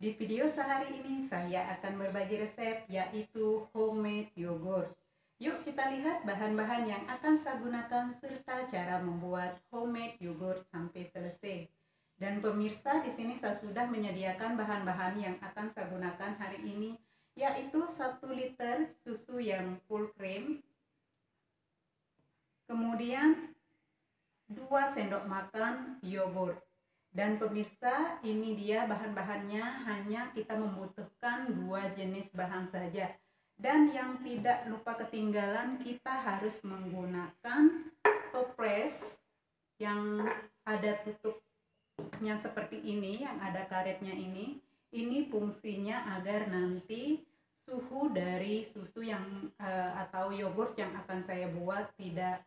Di video sehari ini saya akan berbagi resep yaitu homemade yogurt. Yuk kita lihat bahan-bahan yang akan saya gunakan serta cara membuat homemade yogurt sampai selesai. Dan pemirsa, di sini saya sudah menyediakan bahan-bahan yang akan saya gunakan hari ini, yaitu 1 liter susu yang full cream, kemudian 2 sendok makan yogurt. Dan pemirsa, ini dia bahan-bahannya, hanya kita membutuhkan 2 jenis bahan saja. Dan yang tidak lupa ketinggalan, kita harus menggunakan toples yang ada tutupnya seperti ini, yang ada karetnya ini. Ini fungsinya agar nanti suhu dari susu yang atau yogurt yang akan saya buat tidak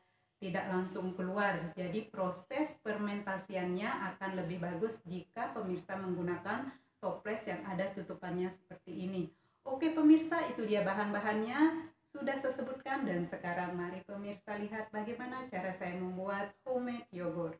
langsung keluar. Jadi proses fermentasiannya akan lebih bagus jika pemirsa menggunakan toples yang ada tutupannya seperti ini. Oke pemirsa, itu dia bahan-bahannya sudah saya sebutkan, dan sekarang mari pemirsa lihat bagaimana cara saya membuat homemade yogurt.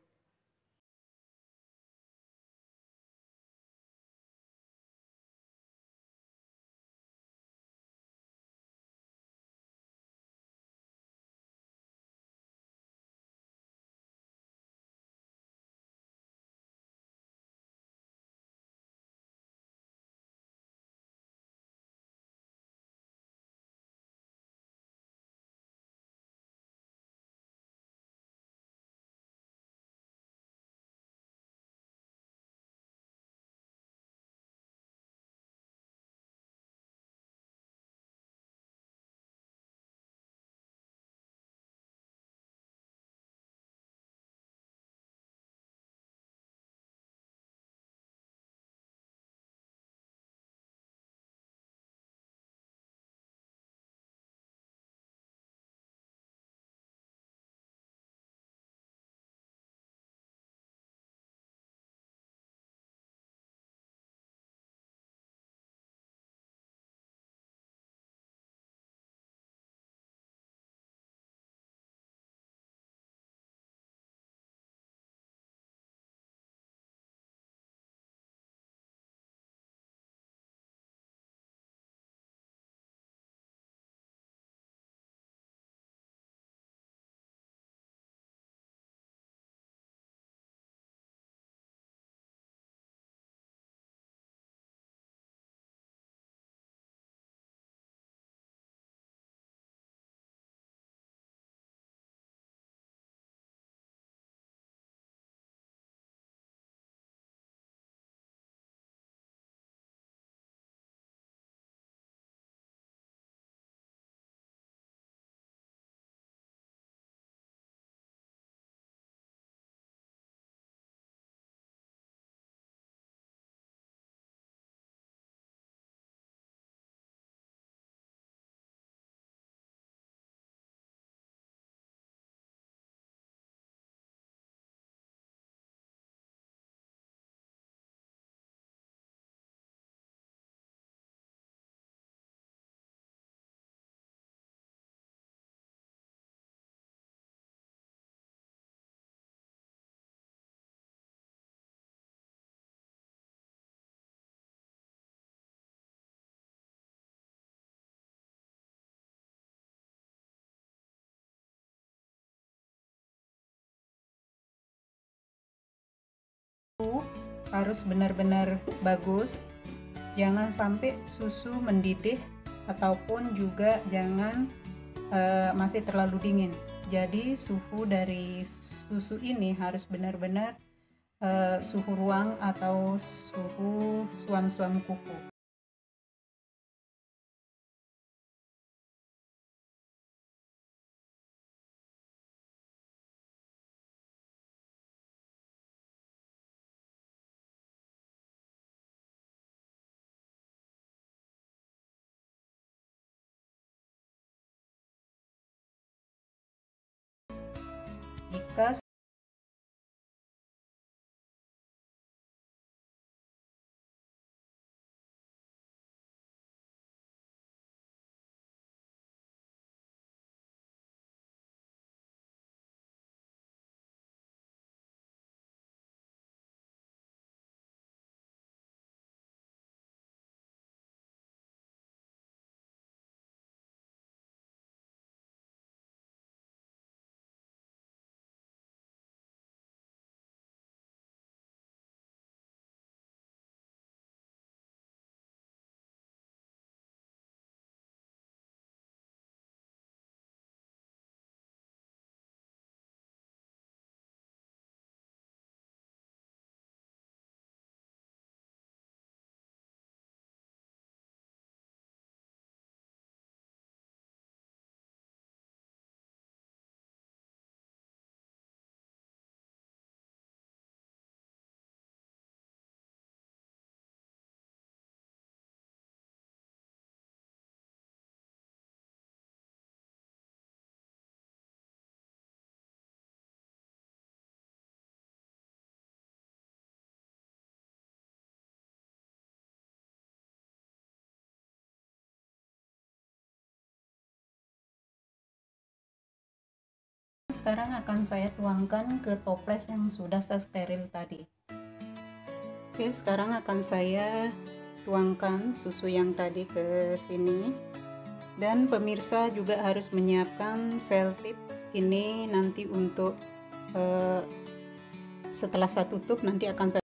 Harus benar-benar bagus, jangan sampai susu mendidih ataupun juga jangan masih terlalu dingin. Jadi suhu dari susu ini harus benar-benar suhu ruang atau suhu suam-suam kuku. Jika sekarang akan saya tuangkan ke toples yang sudah saya steril tadi. Oke, sekarang akan saya tuangkan susu yang tadi ke sini. Dan pemirsa juga harus menyiapkan selotip ini nanti untuk setelah saya tutup nanti akan saya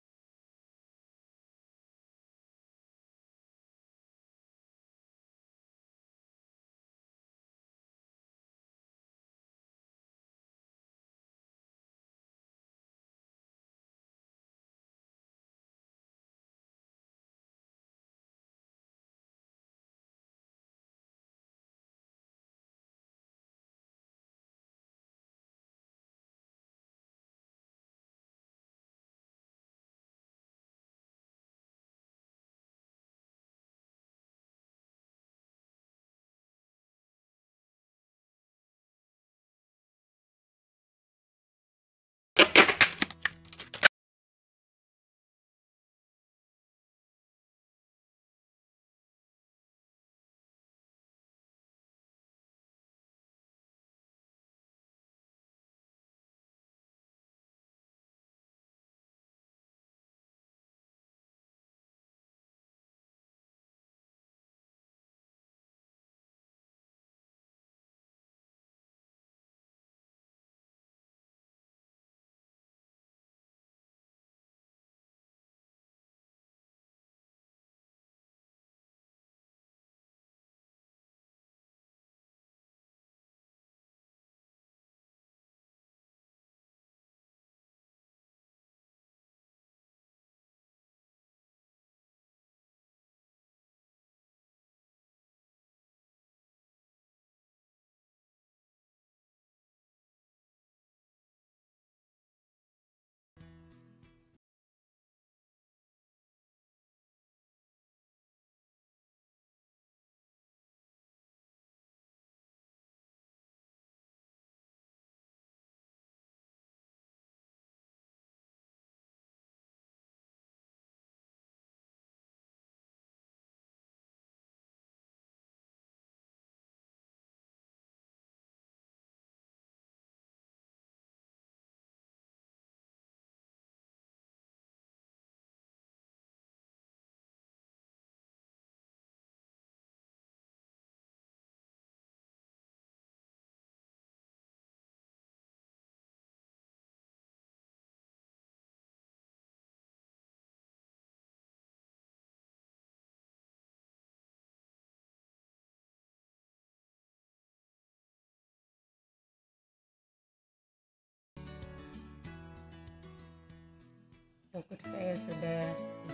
yogurt saya sudah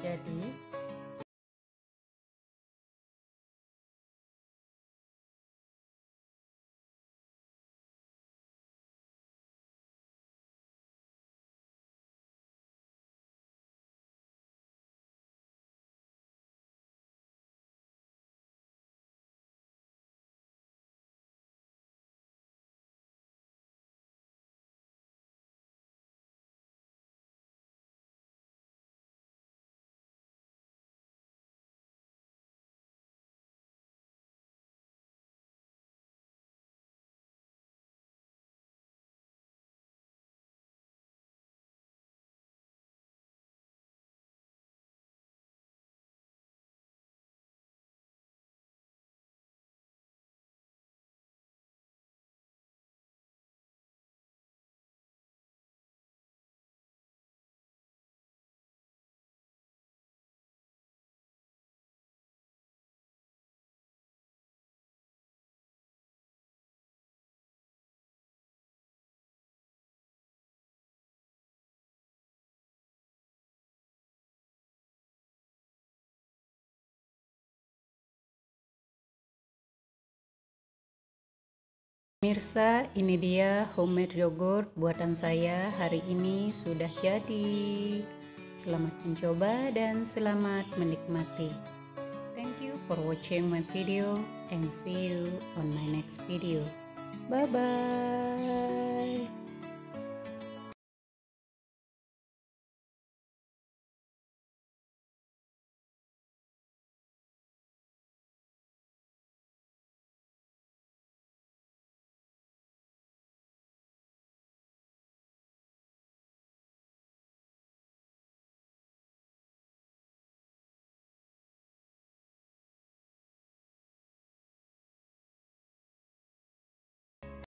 jadi. Pemirsa, ini dia homemade yogurt buatan saya hari ini sudah jadi. Selamat mencoba dan selamat menikmati. Thank you for watching my video and see you on my next video. Bye bye.